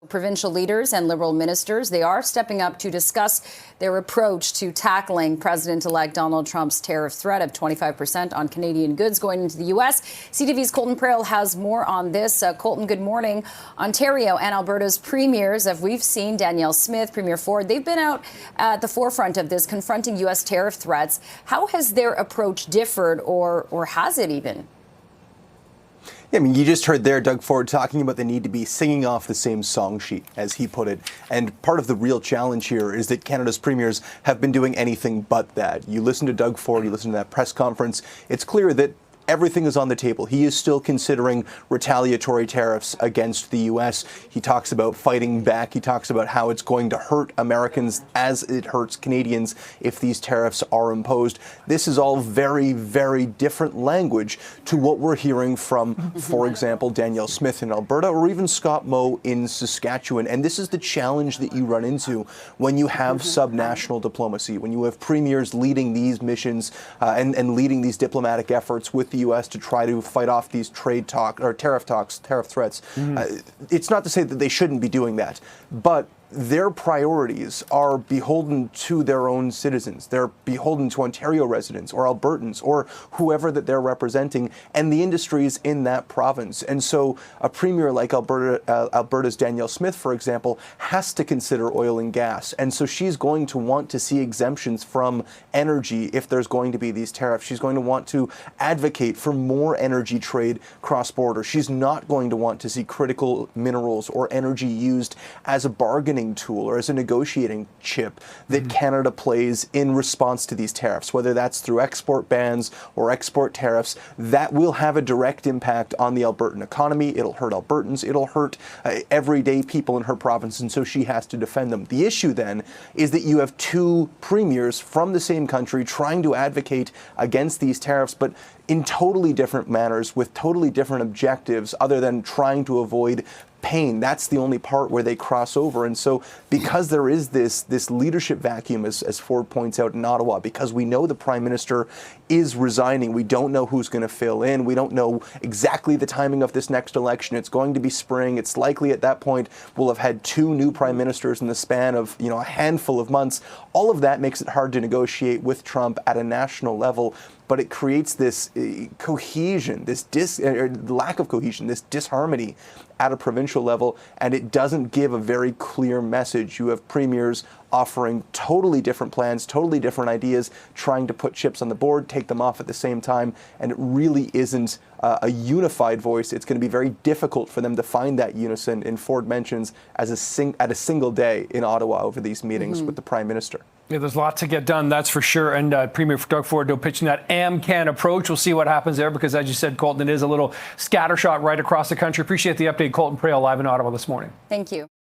Provincial leaders and Liberal ministers, they are stepping up to discuss their approach to tackling President-elect Donald Trump's tariff threat of 25% on Canadian goods going into the U.S. CTV's Colton Prale has more on this. Colton, good morning. Ontario and Alberta's premiers, as we've seen, Danielle Smith, Premier Ford, they've been out at the forefront of this, confronting U.S. tariff threats. How has their approach differed, or has it even? Yeah, I mean, you just heard there Doug Ford talking about the need to be singing off the same song sheet, as he put it. And part of the real challenge here is that Canada's premiers have been doing anything but that. You listen to Doug Ford, you listen to that press conference, it's clear that everything is on the table. He is still considering retaliatory tariffs against the U.S. He talks about fighting back. He talks about how it's going to hurt Americans as it hurts Canadians if these tariffs are imposed. This is all very, very different language to what we're hearing from, for example, Danielle Smith in Alberta or even Scott Moe in Saskatchewan. And this is the challenge that you run into when you have subnational diplomacy, when you have premiers leading these missions and leading these diplomatic efforts with the U.S. to try to fight off these tariff threats. It's not to say that they shouldn't be doing that, but their priorities are beholden to their own citizens. They're beholden to Ontario residents or Albertans or whoever that they're representing and the industries in that province. And so a premier like Alberta's Danielle Smith, for example, has to consider oil and gas. And so she's going to want to see exemptions from energy if there's going to be these tariffs. She's going to want to advocate for more energy trade cross-border. She's not going to want to see critical minerals or energy used as a bargaining tool or as a negotiating chip that Canada plays in response to these tariffs, whether that's through export bans or export tariffs. That will have a direct impact on the Albertan economy. It'll hurt Albertans. It'll hurt everyday people in her province, and so she has to defend them. The issue then is that you have two premiers from the same country trying to advocate against these tariffs, but in totally different manners with totally different objectives other than trying to avoid pain. That's the only part where they cross over. And so because there is this leadership vacuum, as Ford points out in Ottawa, because we know the Prime Minister is resigning, we don't know who's going to fill in. We don't know exactly the timing of this next election. It's going to be spring. It's likely at that point we'll have had two new Prime Ministers in the span of a handful of months. All of that makes it hard to negotiate with Trump at a national level. But it creates this cohesion, this lack of cohesion, this disharmony at a provincial level, and it doesn't give a very clear message. You have premiers offering totally different plans, totally different ideas, trying to put chips on the board, take them off at the same time, and it really isn't a unified voice. It's going to be very difficult for them to find that unison, and Ford mentions at a single day in Ottawa over these meetings with the Prime Minister. Yeah, there's a lot to get done, that's for sure. And Premier Doug Ford pitching that AmCan approach. We'll see what happens there because, as you said, Colton, it is a little scattershot right across the country. Appreciate the update. Colton Prale live in Ottawa this morning. Thank you.